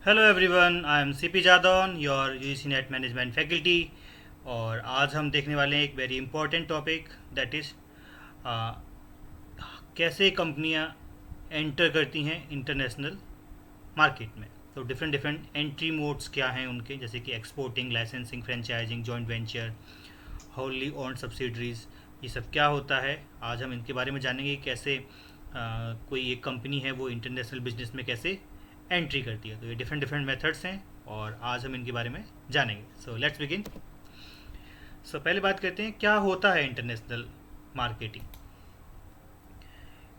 Hello everyone, I am CP Jadaun, your UGC net management faculty. और आज हम देखने वाले हैं एक very important topic, that is कैसे कंपनियां एंटर करती हैं इंटरनेशनल मार्केट में। तो डिफरेंट डिफरेंट एंट्री मोड्स क्या हैं उनके, जैसे कि exporting, licensing, franchising, joint venture, wholly owned subsidiaries, ये सब क्या होता है। आज हम इनके बारे में जानेंगे कि कैसे कोई एक कंपनी है वो इंटरनेशनल बिजनेस में कैसे एंट्री करती है। तो ये डिफरेंट डिफरेंट मेथड्स हैं और आज हम इनके बारे में जानेंगे। So let's begin. सो पहले बात करते हैं क्या होता है इंटरनेशनल मार्केटिंग।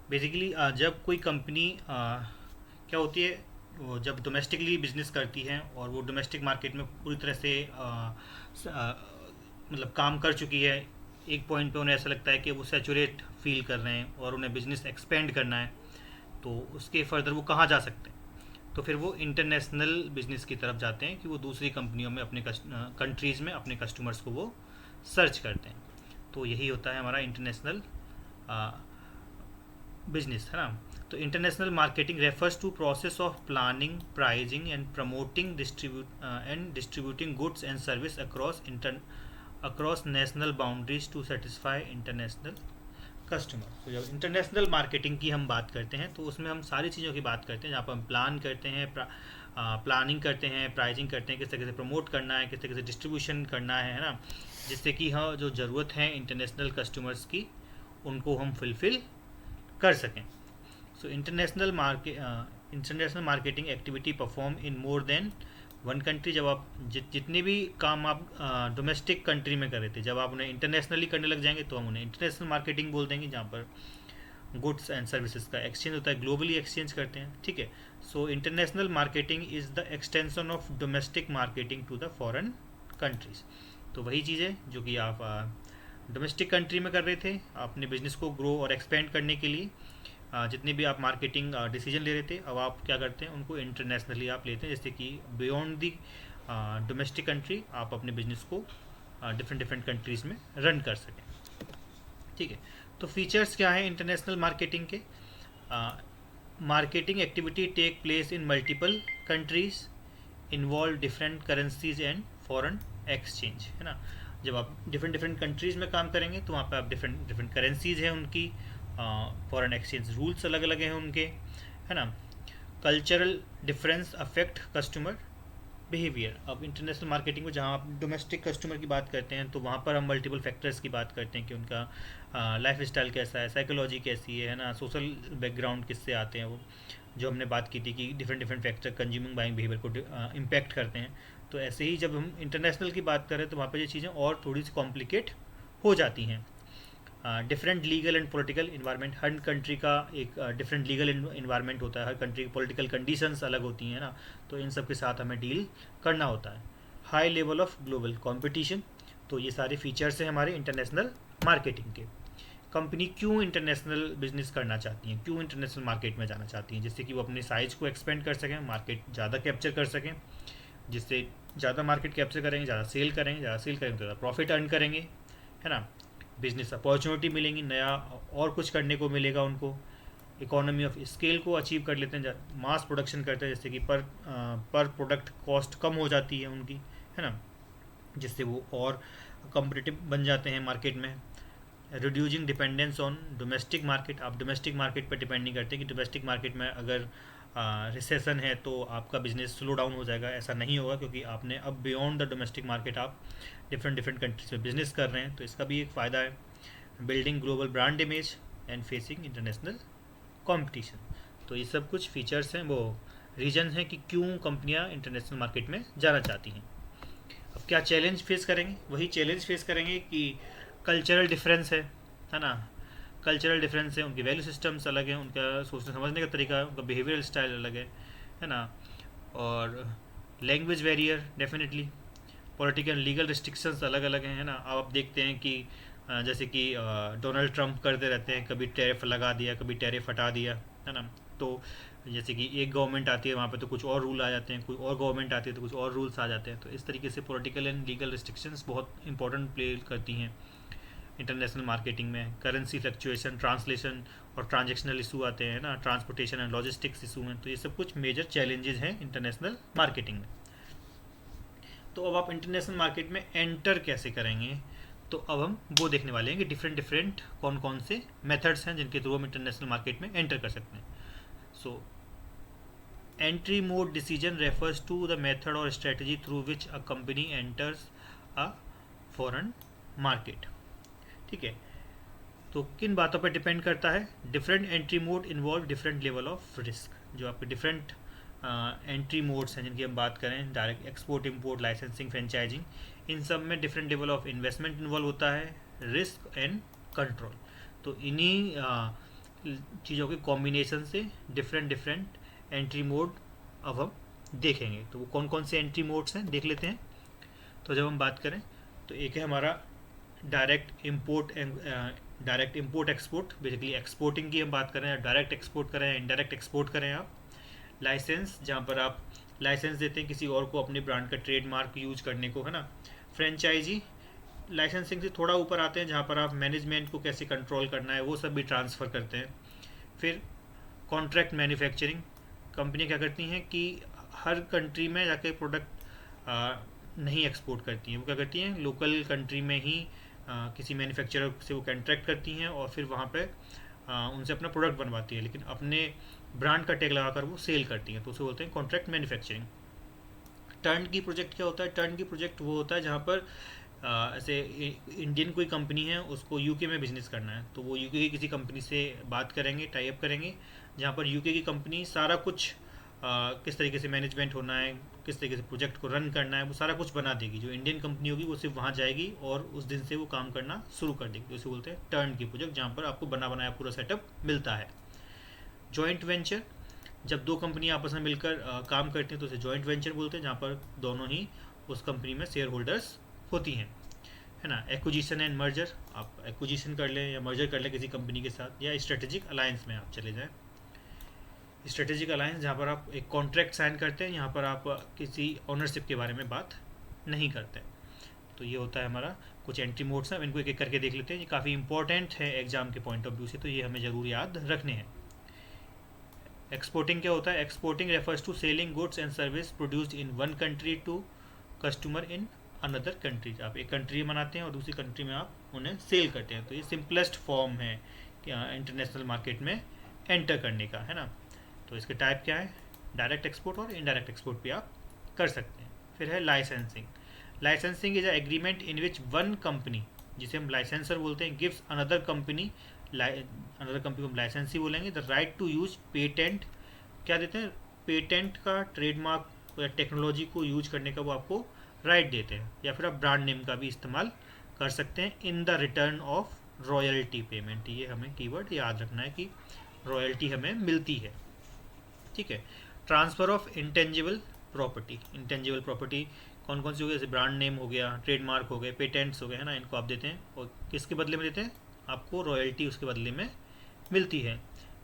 बेसिकली जब कोई कंपनी क्या होती है, वो जब डोमेस्टिकली बिजनेस करती है और वो डोमेस्टिक मार्केट में पूरी तरह से मतलब काम कर चुकी है, एक पॉइंट पे उन्हें ऐसा लगता है कि वो सैचुरेट फील कर रहे हैं और उन्हें बिजनेस एक्सपेंड करना है, तो उसके फर्दर वो कहाँ जा सकते हैं। तो फिर वो इंटरनेशनल बिजनेस की तरफ जाते हैं कि वो दूसरी कंपनियों में अपने कंट्रीज़ में अपने कस्टमर्स को वो सर्च करते हैं। तो यही होता है हमारा इंटरनेशनल बिजनेस, है ना। तो international marketing refers to process of planning, pricing and promoting distributing goods and service across national boundaries to satisfy international customer. तो जब इंटरनेशनल मार्केटिंग की हम बात करते हैं तो उसमें हम सारी चीज़ों की बात करते हैं, जहाँ पर हम प्लान करते हैं, प्लानिंग करते हैं, प्राइजिंग करते हैं, किस तरीके से प्रमोट करना है, किस तरीके से डिस्ट्रीब्यूशन करना है ना, जिससे कि हाँ जो ज़रूरत है इंटरनेशनल कस्टमर्स की उनको हम फुलफ़िल कर सकें। So international marketing activity perform in more than one country. जब आप जितने भी काम आप डोमेस्टिक कंट्री में कर रहे थे, जब आप उन्हें इंटरनेशनली करने लग जाएंगे तो हम उन्हें इंटरनेशनल मार्केटिंग बोल देंगे, जहाँ पर गुड्स एंड सर्विसेज का एक्सचेंज होता है, ग्लोबली एक्सचेंज करते हैं, ठीक है। So international marketing is the extension of domestic marketing to the foreign countries. तो वही चीज़ है जो कि आप डोमेस्टिक कंट्री में कर रहे थे अपने बिजनेस को ग्रो और एक्सपेंड करने के लिए, जितने भी आप मार्केटिंग डिसीजन ले रहे थे, अब आप क्या करते हैं उनको इंटरनेशनली आप लेते हैं, जैसे कि बियॉन्ड दी डोमेस्टिक कंट्री आप अपने बिजनेस को डिफरेंट डिफरेंट कंट्रीज़ में रन कर सकें, ठीक है। तो फीचर्स क्या हैं इंटरनेशनल मार्केटिंग के। Marketing activity take place in multiple countries, involve different currencies and foreign exchange, है ना। जब आप डिफरेंट डिफरेंट कंट्रीज़ में काम करेंगे तो वहाँ पे आप डिफरेंट डिफरेंट करेंसीज हैं उनकी, फॉरेन एक्सचेंज रूल्स अलग अलग हैं उनके, है ना। Cultural difference affect customer behaviour. अब इंटरनेशनल मार्केटिंग में जहाँ आप डोमेस्टिक कस्टमर की बात करते हैं तो वहाँ पर हम मल्टीपल फैक्टर्स की बात करते हैं कि उनका लाइफ स्टाइल कैसा है, साइकोलॉजी कैसी है ना, सोशल बैकग्राउंड किससे आते हैं वो, जो हमने बात की थी कि different different factor consuming buying behaviour को इम्पैक्ट करते हैं। तो ऐसे ही जब हम इंटरनेशनल की बात करें तो वहाँ पर ये चीज़ें और थोड़ी सी कॉम्प्लिकेट हो जाती हैं। Different legal and political environment, her country का एक डिफरेंट लीगल इन्वायरमेंट होता है, हर कंट्री की पॉलिटिकल कंडीशंस अलग होती हैं ना, तो इन सब के साथ हमें डील करना होता है। High level of global competition. तो ये सारे फीचर्स हैं हमारे इंटरनेशनल मार्केटिंग के। कंपनी क्यों इंटरनेशनल बिजनेस करना चाहती हैं, क्यों इंटरनेशनल मार्केट में जाना चाहती हैं, जिससे कि वो अपने साइज़ को एक्सपेंड कर सकें, मार्केट ज़्यादा कैप्चर कर सकें, जिससे ज़्यादा मार्केट कैप्चर करेंगे, ज़्यादा सेल करेंगे, ज़्यादा सेल करेंगे तो ज़्यादा प्रॉफिट अर्न करेंगे, है ना। बिजनेस अपॉर्चुनिटी मिलेंगी, नया और कुछ करने को मिलेगा उनको। इकोनॉमी ऑफ स्केल को अचीव कर लेते हैं, मास प्रोडक्शन करते हैं, जैसे कि पर प्रोडक्ट कॉस्ट कम हो जाती है उनकी, है ना, जिससे वो और कम्पिटिटिव बन जाते हैं मार्केट में। Reducing dependence on domestic market. आप डोमेस्टिक मार्केट पर डिपेंड नहीं करते कि डोमेस्टिक मार्केट में अगर रिसेशन है तो आपका बिजनेस स्लो डाउन हो जाएगा, ऐसा नहीं होगा, क्योंकि आपने अब बियॉन्ड द डोमेस्टिक मार्केट आप डिफरेंट डिफरेंट कंट्रीज में बिजनेस कर रहे हैं, तो इसका भी एक फ़ायदा है। Building global brand image and facing international competition. तो ये सब कुछ फीचर्स हैं, वो रीजन हैं कि क्यों कंपनियां इंटरनेशनल मार्केट में जाना चाहती हैं। अब क्या चैलेंज फेस करेंगे, वही चैलेंज फेस करेंगे कि कल्चरल डिफरेंस है ना। कल्चरल डिफरेंस है, उनके वैल्यू सिस्टम्स अलग हैं, उनका सोचने समझने का तरीका, उनका बिहेवियरल स्टाइल अलग है ना। और language barrier definitely, political legal restrictions अलग अलग हैं, है ना। अब आप देखते हैं कि जैसे कि डोनाल्ड ट्रंप करते रहते हैं, कभी टैरिफ लगा दिया, कभी टैरिफ हटा दिया, है ना। तो जैसे कि एक गवर्नमेंट आती है वहाँ पे तो कुछ और रूल आ जाते हैं, कोई और गवर्नमेंट आती है तो कुछ और रूल्स आ जाते हैं। तो इस तरीके से पॉलिटिकल एंड लीगल रिस्ट्रिक्शंस बहुत इंपॉर्टेंट प्ले करती हैं इंटरनेशनल मार्केटिंग में। करेंसी फ्लक्चुएशन, ट्रांसलेशन और ट्रांजेक्शनल इशू आते हैं ना, ट्रांसपोर्टेशन एंड लॉजिस्टिक्स इशू हैं। तो ये सब कुछ मेजर चैलेंजेस हैं इंटरनेशनल मार्केटिंग में। तो अब आप इंटरनेशनल मार्केट में एंटर कैसे करेंगे, तो अब हम वो देखने वाले हैं कि डिफरेंट डिफरेंट कौन कौन से मेथड्स हैं जिनके थ्रू हम इंटरनेशनल मार्केट में एंटर कर सकते हैं। So entry mode decision refers to the method और strategy through which a company enters a foreign market. ठीक है, तो किन बातों पर डिपेंड करता है? Different entry mode involve different level of risk. जो आपके डिफरेंट एंट्री मोड्स हैं जिनकी हम बात करें, direct export, import, licensing, franchising, इन सब में different level of investment involve होता है, रिस्क एंड कंट्रोल। तो इन्हीं चीज़ों के कॉम्बिनेशन से डिफरेंट डिफरेंट एंट्री मोड अब हम देखेंगे। तो वो कौन कौन से एंट्री मोड्स हैं देख लेते हैं। तो जब हम बात करें तो एक है हमारा direct import export, basically exporting की हम बात करें, डायरेक्ट एक्सपोर्ट करें, इनडायरेक्ट एक्सपोर्ट करें आप। लाइसेंस, जहाँ पर आप लाइसेंस देते हैं किसी और को अपने ब्रांड का ट्रेडमार्क यूज करने को, है ना। फ्रेंचाइजी लाइसेंसिंग से थोड़ा ऊपर आते हैं, जहाँ पर आप मैनेजमेंट को कैसे कंट्रोल करना है वो सब भी ट्रांसफ़र करते हैं। फिर कॉन्ट्रैक्ट मैन्युफैक्चरिंग, कंपनी क्या करती हैं कि हर कंट्री में जाके प्रोडक्ट नहीं एक्सपोर्ट करती हैं, वो क्या करती हैं लोकल कंट्री में ही किसी मैन्युफैक्चरर से वो कॉन्ट्रैक्ट करती हैं और फिर वहाँ पे उनसे अपना प्रोडक्ट बनवाती है, लेकिन अपने ब्रांड का टैग लगाकर वो सेल करती हैं, तो उसे बोलते हैं कॉन्ट्रैक्ट मैन्युफैक्चरिंग। टर्न की प्रोजेक्ट क्या होता है? टर्न की प्रोजेक्ट वो होता है जहाँ पर ऐसे इंडियन कोई कंपनी है, उसको यूके में बिजनेस करना है, तो वो यूके की किसी कंपनी से बात करेंगे, टाई अप करेंगे, जहाँ पर यूके की कंपनी सारा कुछ किस तरीके से मैनेजमेंट होना है, किस तरीके से प्रोजेक्ट को रन करना है, वो सारा कुछ बना देगी। जो इंडियन कंपनी होगी वो सिर्फ वहाँ जाएगी और उस दिन से वो काम करना शुरू कर देगी। तो इसे बोलते हैं टर्न की प्रोजेक्ट, जहाँ पर आपको बना बनाया पूरा सेटअप मिलता है। जॉइंट वेंचर, जब दो कंपनी आपस में मिलकर काम करती हैं तो उसे जॉइंट वेंचर बोलते हैं, जहाँ पर दोनों ही उस कंपनी में शेयर होल्डर्स होती हैं, है ना। एक्विजिशन एंड मर्जर, आप एक्विजिशन कर लें या मर्जर कर लें किसी कंपनी के साथ, या स्ट्रेटेजिक अलायंस में आप चले जाएं। स्ट्रेटेजिक अलायंस, जहाँ पर आप एक कॉन्ट्रैक्ट साइन करते हैं, यहाँ पर आप किसी ऑनरशिप के बारे में बात नहीं करते। तो ये होता है हमारा कुछ एंट्री मोड्स हैं, इनको एक एक करके देख लेते हैं। ये काफ़ी इंपॉर्टेंट है एग्जाम के पॉइंट ऑफ व्यू से, तो ये हमें ज़रूर याद रखने हैं। एक्सपोर्टिंग क्या होता है? Exporting refers to selling goods and service produced in one country to customer in another country. आप एक कंट्री में बनाते हैं और दूसरी कंट्री में आप उन्हें सेल करते हैं। तो ये सिंपलेस्ट फॉर्म है इंटरनेशनल मार्केट में एंटर करने का, है ना। तो इसके टाइप क्या है? डायरेक्ट एक्सपोर्ट और इनडायरेक्ट एक्सपोर्ट भी आप कर सकते हैं। फिर है licensing. Licensing is a agreement in which one company, जिसे हम लाइसेंसर बोलते हैं, गिव्स अनदर कंपनी को हम लाइसेंसी बोलेंगे, the right to use patent. क्या देते हैं? पेटेंट का, ट्रेडमार्क या टेक्नोलॉजी को यूज करने का वो आपको राइट देते हैं, या फिर आप ब्रांड नेम का भी इस्तेमाल कर सकते हैं in the return of royalty payment. ये हमें कीवर्ड याद रखना है कि रॉयल्टी हमें मिलती है। ठीक है। Transfer of intangible property. Intangible property कौन कौन सी हो गई? जैसे ब्रांड नेम हो गया, ट्रेडमार्क हो गए, पेटेंट्स हो गए, है ना। इनको आप देते हैं और किसके बदले में देते हैं? आपको रॉयल्टी उसके बदले में मिलती है।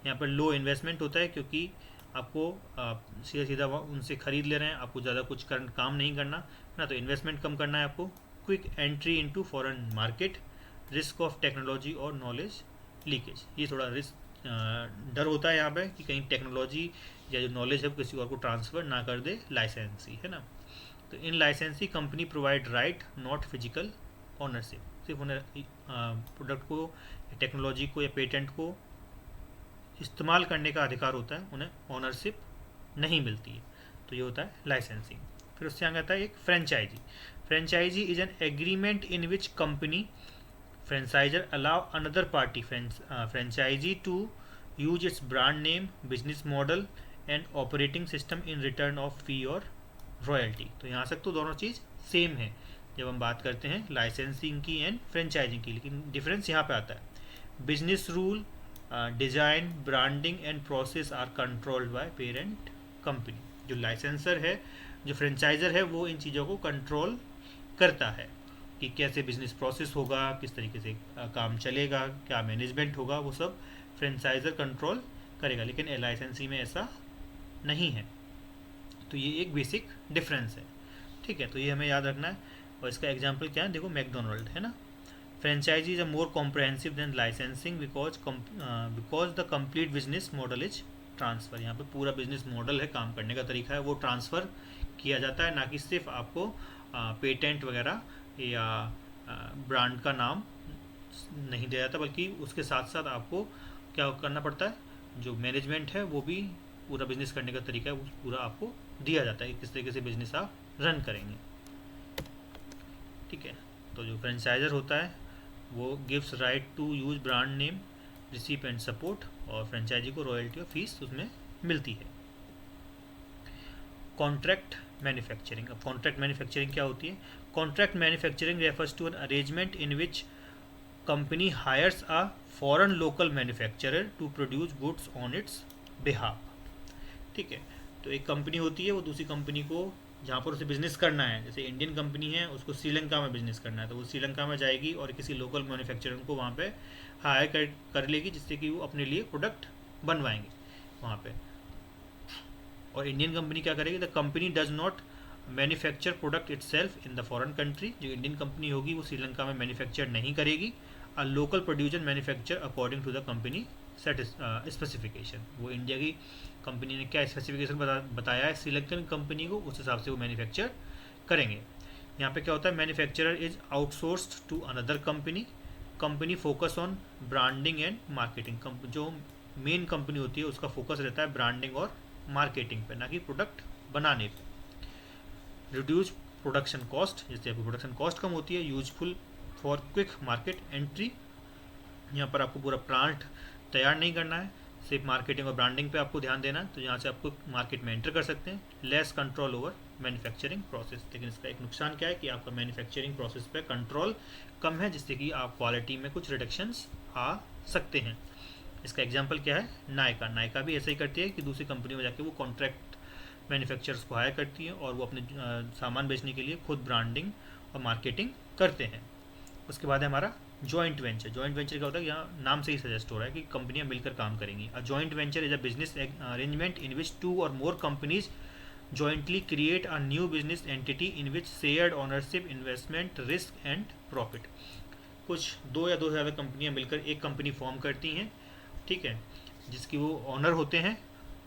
यहाँ पर लो इन्वेस्टमेंट होता है क्योंकि आपको सीधा सीधा उनसे ख़रीद ले रहे हैं, आपको ज़्यादा कुछ काम नहीं करना, है ना। तो इन्वेस्टमेंट कम करना है आपको। Quick entry into foreign market, risk of technology और नॉलेज लीकेज। ये थोड़ा रिस्क डर होता है यहाँ पे कि कहीं टेक्नोलॉजी या जो नॉलेज है किसी और को ट्रांसफ़र ना कर दे लाइसेंसी, है ना। तो इन लाइसेंसी company provide right not physical ownership. सिर्फ उन्हें प्रोडक्ट को, टेक्नोलॉजी को या पेटेंट को इस्तेमाल करने का अधिकार होता है, उन्हें ऑनरशिप नहीं मिलती है। तो ये होता है लाइसेंसिंग। फिर उससे आगे आता है एक franchisee. Franchisee is an agreement in which company franchisor allow another party franchisee to use its brand name, business model and operating system in return of fee और रॉयल्टी। तो यहाँ तक तो दोनों चीज़ सेम है जब हम बात करते हैं लाइसेंसिंग की एंड फ्रेंचाइजिंग की, लेकिन डिफरेंस यहाँ पे आता है। Business rule, design, branding and process are controlled by parent company. जो लाइसेंसर है, जो फ्रेंचाइजर है, वो इन चीज़ों को कंट्रोल करता है कि कैसे बिजनेस प्रोसेस होगा, किस तरीके से काम चलेगा, क्या मैनेजमेंट होगा, वो सब फ्रेंचाइजर कंट्रोल करेगा, लेकिन लाइसेंसी में ऐसा नहीं है। तो ये एक बेसिक डिफरेंस है। ठीक है, तो ये हमें याद रखना है। और इसका एग्जांपल क्या है? देखो मैकडोनल्ड, है ना। Franchisee is a more comprehensive than licensing because the complete business model is transfer. यहाँ पे पूरा बिजनेस मॉडल है, काम करने का तरीका है, वो ट्रांसफ़र किया जाता है, ना कि सिर्फ आपको पेटेंट वगैरह या ब्रांड का नाम नहीं दिया जाता, बल्कि उसके साथ साथ आपको क्या करना पड़ता है, जो मैनेजमेंट है वो भी, पूरा बिजनेस करने का तरीका है वो पूरा आपको दिया जाता है कि किस तरीके से बिजनेस आप रन करेंगे। ठीक है, तो जो फ्रेंचाइजर होता है वो gives right to use brand name, recipe and support, और फ्रेंचाइजी को रॉयल्टी और फीस उसमें मिलती है। Contract manufacturing. अब कॉन्ट्रैक्ट मैन्युफैक्चरिंग क्या होती है? Contract manufacturing refers to an arrangement in which company hires a foreign local manufacturer to produce goods on its behalf. ठीक है, तो एक कंपनी होती है, वो दूसरी कंपनी को जहाँ पर उसे बिजनेस करना है, जैसे इंडियन कंपनी है उसको श्रीलंका में बिजनेस करना है, तो वो श्रीलंका में जाएगी और किसी लोकल मैन्युफैक्चरर को वहाँ पे हायर कर लेगी, जिससे कि वो अपने लिए प्रोडक्ट बनवाएंगे वहाँ पे। और इंडियन कंपनी क्या करेगी? The company does not manufacture product itself in the foreign country. जो इंडियन कंपनी होगी वो श्रीलंका में मैन्युफैक्चर नहीं करेगी। A local producer manufacture according to the company specification. वो इंडिया की कंपनी ने क्या स्पेसिफिकेशन बताया है श्रीलंकन कंपनी को, उस हिसाब से वो मैन्युफैक्चर करेंगे। यहाँ पे क्या होता है? Manufacturer is outsourced to another company. Company focus on branding and marketing. जो मेन कंपनी होती है उसका फोकस रहता है ब्रांडिंग और मार्केटिंग पे, ना कि प्रोडक्ट बनाने पे। रिड्यूस प्रोडक्शन कॉस्ट, जैसे आपकी प्रोडक्शन कॉस्ट कम होती है। Useful for quick market entry. यहाँ पर आपको पूरा प्लांट तैयार नहीं करना है, सिर्फ मार्केटिंग और ब्रांडिंग पे आपको ध्यान देना है, तो यहाँ से आपको मार्केट में एंटर कर सकते हैं। Less control over manufacturing process. लेकिन इसका एक नुकसान क्या है कि आपका मैन्युफैक्चरिंग प्रोसेस पे कंट्रोल कम है, जिससे कि आप क्वालिटी में कुछ रिडक्शंस आ सकते हैं। इसका एग्जाम्पल क्या है? नायका। नायका भी ऐसा ही करती है कि दूसरी कंपनी में जाके वो कॉन्ट्रैक्ट मैन्युफैक्चरर्स को हायर करती है और वो अपने सामान बेचने के लिए खुद ब्रांडिंग और मार्केटिंग करते हैं। उसके बाद है हमारा जॉइंट वेंचर। जॉइंट वेंचर क्या होता है? यहाँ नाम से ही सजेस्ट हो रहा है कि कंपनियां मिलकर काम करेंगी। A joint venture is a business arrangement in which 2 or more companies jointly create a new business entity in which shared ownership, investment, risk and profit। कुछ 2 या 2 से ज़्यादा कंपनियां मिलकर एक कंपनी फॉर्म करती हैं, ठीक है, जिसकी वो ऑनर होते हैं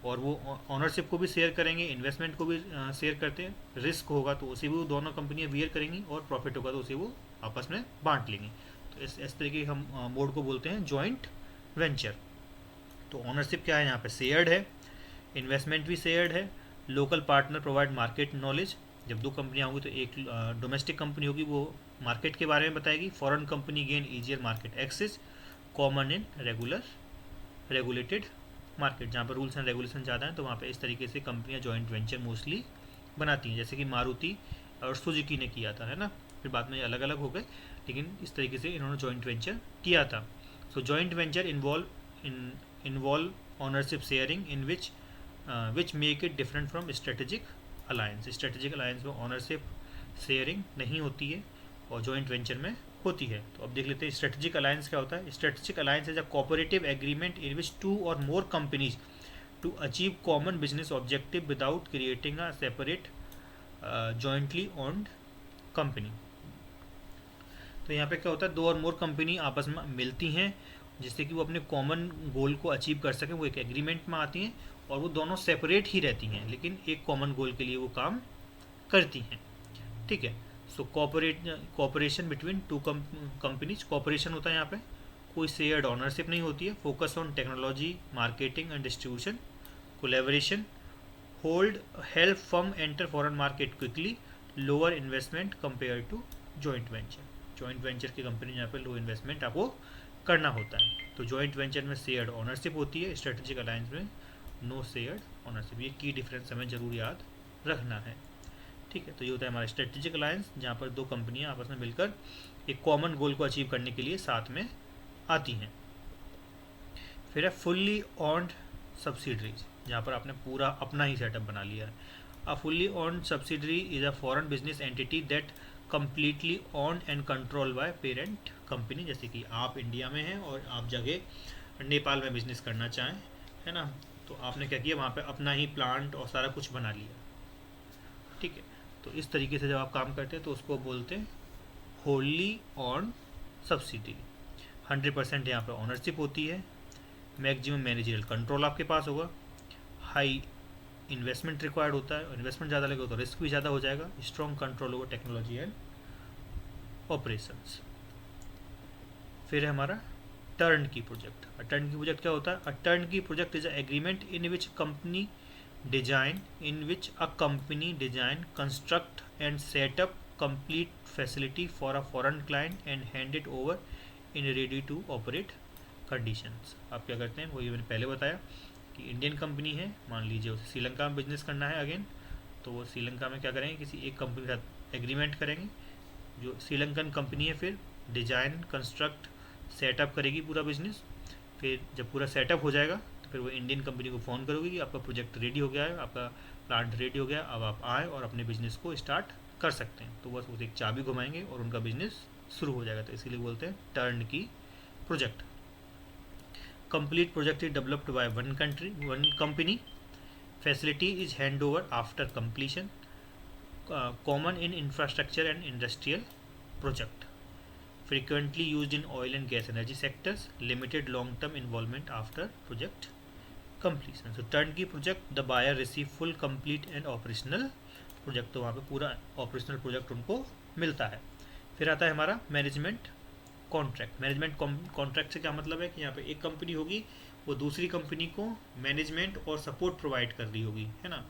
और वो ऑनरशिप को भी शेयर करेंगे, इन्वेस्टमेंट को भी शेयर करते हैं। रिस्क होगा तो उसे भी वो दोनों कंपनियां बियर करेंगी और प्रॉफिट होगा तो उसे वो आपस में बांट लेंगी। तो इस तरीके हम मोड को बोलते हैं जॉइंट वेंचर। तो ऑनरशिप क्या है? यहाँ पे शेयर्ड है, इन्वेस्टमेंट भी शेयर्ड है। Local partner provide market knowledge. जब 2 कंपनियाँ होंगी तो एक डोमेस्टिक कंपनी होगी, वो मार्केट के बारे में बताएगी। Foreign company gain easier market access. Common in regulated market, जहाँ पर रूल्स एंड रेगुलेशन ज़्यादा हैं, तो वहाँ पे इस तरीके से कंपनियाँ जॉइंट वेंचर मोस्टली बनाती हैं, जैसे कि मारुति और सुजुकी ने किया था, है ना। फिर बाद में ये अलग अलग हो गए, लेकिन इस तरीके से इन्होंने जॉइंट वेंचर किया था। So joint venture involve ownership sharing in which make it different from strategic alliance. Strategic alliance में ऑनरशिप शेयरिंग नहीं होती है और जॉइंट वेंचर में होती है। तो अब देख लेते हैं स्ट्रेटेजिक अलायंस क्या होता है। Strategic alliance is a cooperative agreement in which 2 or more companies to achieve common business objective without creating a separate jointly owned company. तो यहाँ पे क्या होता है? 2 और मोर कंपनी आपस में मिलती हैं जिससे कि वो अपने कॉमन गोल को अचीव कर सकें। वो एक एग्रीमेंट में आती हैं और वो दोनों सेपरेट ही रहती हैं, लेकिन एक कॉमन गोल के लिए वो काम करती हैं, ठीक है। सो कॉपरेशन बिटवीन 2 कंपनीज। कॉपरेशन होता है यहाँ पे, कोई शेयर्ड ऑनरशिप नहीं होती है। Focus on technology, marketing and distribution. Collaboration help firm enter foreign market quickly. Lower investment compare to joint venture. Joint venture की कंपनी यहाँ पे लो इन्वेस्टमेंट आपको करना होता है। तो जॉइंट वेंचर में शेयर्ड ऑनरशिप होती है, स्ट्रेटेजिक अलायंस में नो शेयर्ड ऑनरशिप। ये की डिफरेंस हमें जरूर याद रखना है, ठीक है। तो ये होता है हमारा स्ट्रेटेजिक अलायंस, जहाँ पर 2 कंपनियाँ आपस में मिलकर एक कॉमन गोल को अचीव करने के लिए साथ में आती हैं। फिर है फुल्ली ऑन्ड सब्सिडरीज, जहाँ पर आपने पूरा अपना ही सेटअप बना लिया है। A fully owned subsidiary is a foreign business entity that completely owned and control by parent company. जैसे कि आप इंडिया में हैं और आप जगह नेपाल में बिजनेस करना चाहें, है ना, तो आपने क्या किया, वहाँ पे अपना ही प्लांट और सारा कुछ बना लिया, ठीक है। तो इस तरीके से जब आप काम करते हैं तो उसको बोलते हैं होली ऑन सब्सिडी। 100% यहाँ पे ऑनरशिप होती है। मैक्सिमम मैनेजरियल कंट्रोल आपके पास होगा। हाई इन्वेस्टमेंट रिक्वायर्ड होता है, इन्वेस्टमेंट ज़्यादा लगेगा तो रिस्क भी ज़्यादा हो जाएगा। Strong control over technology and operations. फिर है हमारा टर्न की प्रोजेक्ट। टर्न की प्रोजेक्ट क्या होता है? अ टर्न की project is agreement in which company design construct and setup complete facility for a foreign client and hand it over in ready to operate conditions. आप क्या करते हैं, वही मैंने पहले बताया कि इंडियन कंपनी है, मान लीजिए उसे श्रीलंका में बिजनेस करना है अगेन, तो वो श्रीलंका में क्या करेंगे, किसी एक कंपनी के साथ एग्रीमेंट करेंगे। जो श्रीलंकन कंपनी है फिर डिजाइन कंस्ट्रक्ट सेटअप करेगी पूरा बिजनेस। फिर जब पूरा सेटअप हो जाएगा तो फिर वो इंडियन कंपनी को फ़ोन करोगी कि आपका प्रोजेक्ट रेडी हो गया है, आपका प्लांट रेडी हो गया, अब आप आएँ और अपने बिजनेस को स्टार्ट कर सकते हैं। तो बस उसे एक चाबी घुमाएंगे और उनका बिजनेस शुरू हो जाएगा। तो इसीलिए बोलते हैं टर्न की project. Complete project is developed by one company. Facility is hand over after completion. Common in infrastructure and industrial project. Frequently used in oil and gas energy sectors. Limited long-term involvement after project completion. So turnkey project, the buyer receive full, complete and operational project. तो वहाँ पे पूरा operational project उनको मिलता है। फिर आता है हमारा मैनेजमेंट कॉन्ट्रैक्ट। मैनेजमेंट कॉन्ट्रैक्ट से क्या मतलब है कि यहाँ पे एक कंपनी होगी, वो दूसरी कंपनी को मैनेजमेंट और सपोर्ट प्रोवाइड कर रही होगी, है ना।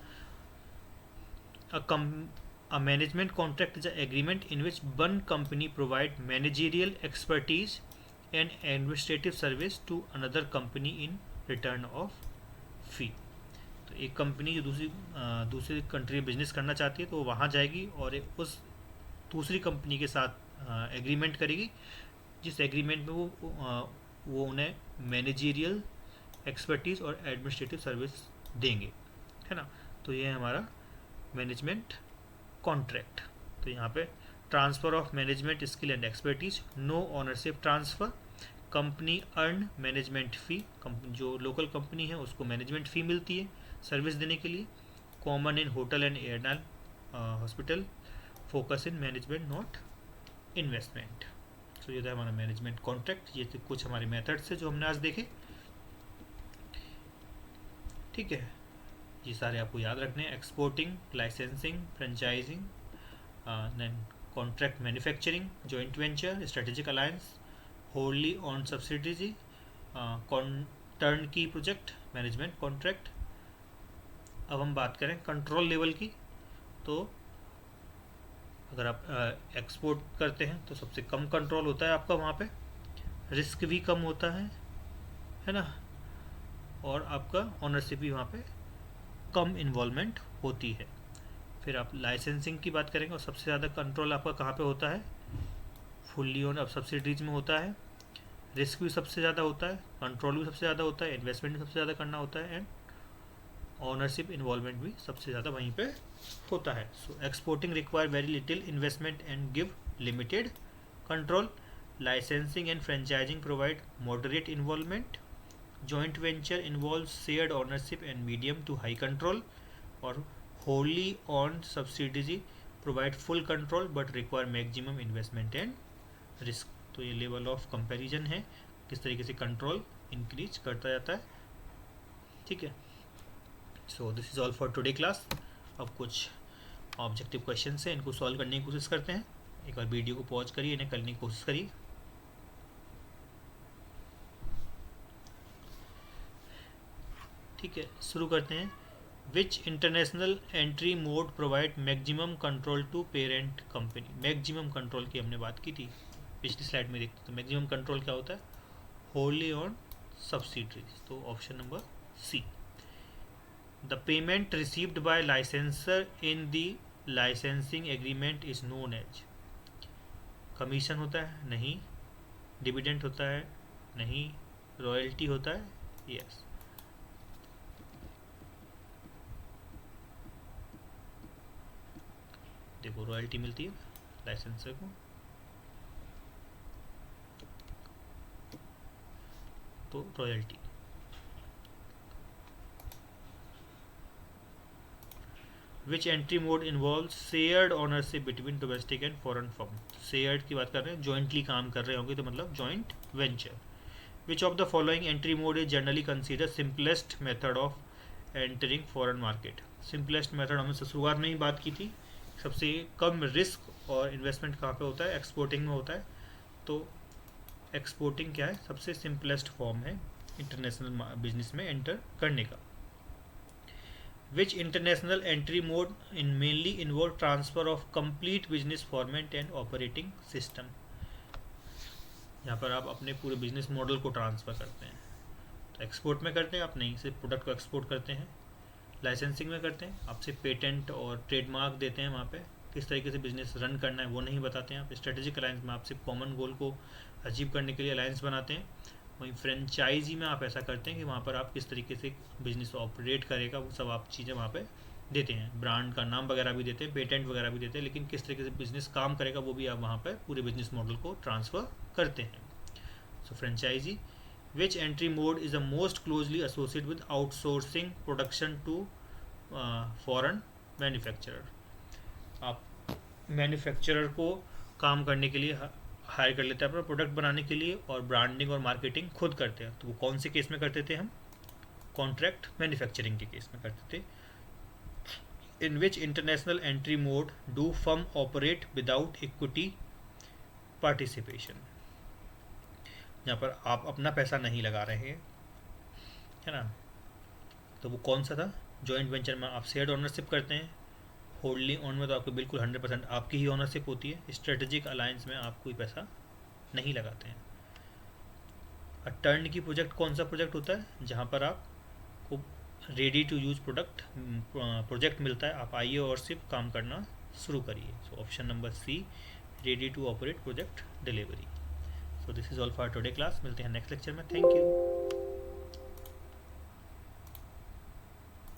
A management contract is an agreement in which one company provides managerial expertise and administrative service to another company in return of fee. तो एक कंपनी जो दूसरी कंट्री में बिजनेस करना चाहती है तो वो वहाँ जाएगी और उस दूसरी कंपनी के साथ एग्रीमेंट करेगी, जिस एग्रीमेंट में वो उन्हें मैनेजरियल एक्सपर्टीज़ और एडमिनिस्ट्रेटिव सर्विस देंगे, है ना। तो ये है हमारा मैनेजमेंट कॉन्ट्रैक्ट। तो यहाँ पे transfer of management skill and expertise, no ownership transfer, company earn management fee, जो लोकल कंपनी है उसको मैनेजमेंट फ़ी मिलती है सर्विस देने के लिए। Common in hotel and airline hospital, focus in management not investment. तो ये था हमारा मैनेजमेंट कॉन्ट्रैक्ट। ये कुछ हमारे मेथड्स है जो हमने आज देखे, ठीक है। ये सारे आपको याद रखने हैं। Exporting, licensing, franchising, then contract manufacturing, joint venture, strategic alliance, wholly owned subsidiaries, turn की प्रोजेक्ट, मैनेजमेंट कॉन्ट्रैक्ट। अब हम बात करें कंट्रोल लेवल की, तो अगर आप एक्सपोर्ट करते हैं तो सबसे कम कंट्रोल होता है आपका वहाँ पे, रिस्क भी कम होता है ना, और आपका ऑनरशिप भी वहाँ पे कम इन्वॉल्वमेंट होती है। फिर आप लाइसेंसिंग की बात करेंगे और सबसे ज़्यादा कंट्रोल आपका कहाँ पे होता है, फुल्ली ओन अब सब्सिडीज में होता है। रिस्क भी सबसे ज़्यादा होता है, कंट्रोल भी सबसे ज़्यादा होता है, इन्वेस्टमेंट भी सबसे ज़्यादा करना होता है, एंड ऑनरशिप इन्वॉल्वमेंट भी सबसे ज़्यादा वहीं पे होता है। सो exporting require very little investment and give limited control. Licensing and franchising provide moderate involvement. Joint venture involves shared ownership and medium to high control, और wholly owned subsidiary provide full control but require maximum investment and risk. तो ये level of comparison है, किस तरीके से control increase करता जाता है, ठीक है। So this is all for today class. अब कुछ ऑब्जेक्टिव क्वेश्चन है, इनको सॉल्व करने की कोशिश करते हैं। एक बार वीडियो को पॉज करिए, इन्हें करने की कोशिश करिए। ठीक है, शुरू करते हैं। Which international entry mode provide maximum control to parent company. Maximum control की हमने बात की थी पिछली स्लाइड में, देखते तो मैक्सिमम कंट्रोल क्या होता है, होली ऑन सब्सिडरीज। तो option number C. The payment received by licensor in the licensing agreement is known as. Commission होता है, नहीं। डिविडेंड होता है, नहीं। रॉयल्टी होता है, यस। देखो रॉयल्टी मिलती है लाइसेंसर को, तो royalty. Which entry mode involve shared ownership between domestic and foreign firm. Shared की बात कर रहे हैं, जॉइंटली काम कर रहे होंगे तो मतलब joint venture. Which of the following entry mode is generally consider simplest method of entering foreign market. Simplest method हमने शुरुआत में ही बात की थी, सबसे कम रिस्क और इन्वेस्टमेंट कहाँ पे होता है, एक्सपोर्टिंग में होता है। तो एक्सपोर्टिंग क्या है, सबसे सिंपलेस्ट फॉर्म है इंटरनेशनल बिजनेस में एंटर करने का। विच international entry mode in mainly involve transfer of complete business format and operating system. यहाँ पर आप अपने पूरे बिजनेस मॉडल को ट्रांसफ़र करते हैं। तो एक्सपोर्ट में करते हैं आप, नहीं सिर्फ प्रोडक्ट को एक्सपोर्ट करते हैं। लाइसेंसिंग में करते हैं, आपसे पेटेंट और ट्रेडमार्क देते हैं, वहाँ पे किस तरीके से बिजनेस रन करना है वो नहीं बताते हैं आप। स्ट्रेटेजिक अलायंस में आपसे कॉमन गोल को अचीव करने के लिए अलायंस बनाते हैं। वहीं फ्रेंचाइजी में आप ऐसा करते हैं कि वहाँ पर आप किस तरीके से बिजनेस ऑपरेट करेगा वो सब आप चीज़ें वहाँ पे देते हैं। ब्रांड का नाम वगैरह भी देते हैं, पेटेंट वगैरह भी देते हैं, लेकिन किस तरीके से बिजनेस काम करेगा वो भी आप वहाँ पर पूरे बिजनेस मॉडल को ट्रांसफ़र करते हैं। So franchisee. Which entry mode is the most closely associated with outsourcing production to foreign manufacturer. आप मैन्युफैक्चरर को काम करने के लिए हायर कर लेते हैं अपना प्रोडक्ट बनाने के लिए, और ब्रांडिंग और मार्केटिंग खुद करते हैं। तो वो कौन से केस में करते थे हम, कॉन्ट्रैक्ट मैन्युफैक्चरिंग के केस में करते थे। In which international entry mode do firm operate without equity participation. यहाँ पर आप अपना पैसा नहीं लगा रहे हैं, है ना। तो वो कौन सा था, जॉइंट वेंचर में आप शेयर्ड ओनरशिप करते हैं। होल्डली ऑन में तो आपको बिल्कुल 100% आपकी ही ओनरशिप होती है। स्ट्रेटेजिक अलायंस में आप कोई पैसा नहीं लगाते हैं। टर्न की प्रोजेक्ट कौन सा प्रोजेक्ट होता है, जहाँ पर आपको रेडी टू यूज प्रोजेक्ट मिलता है, आप आइए और सिर्फ काम करना शुरू करिए। So option number C, ready to operate project delivery. So this is all for today class. मिलते हैं नेक्स्ट लेक्चर में। Thank you.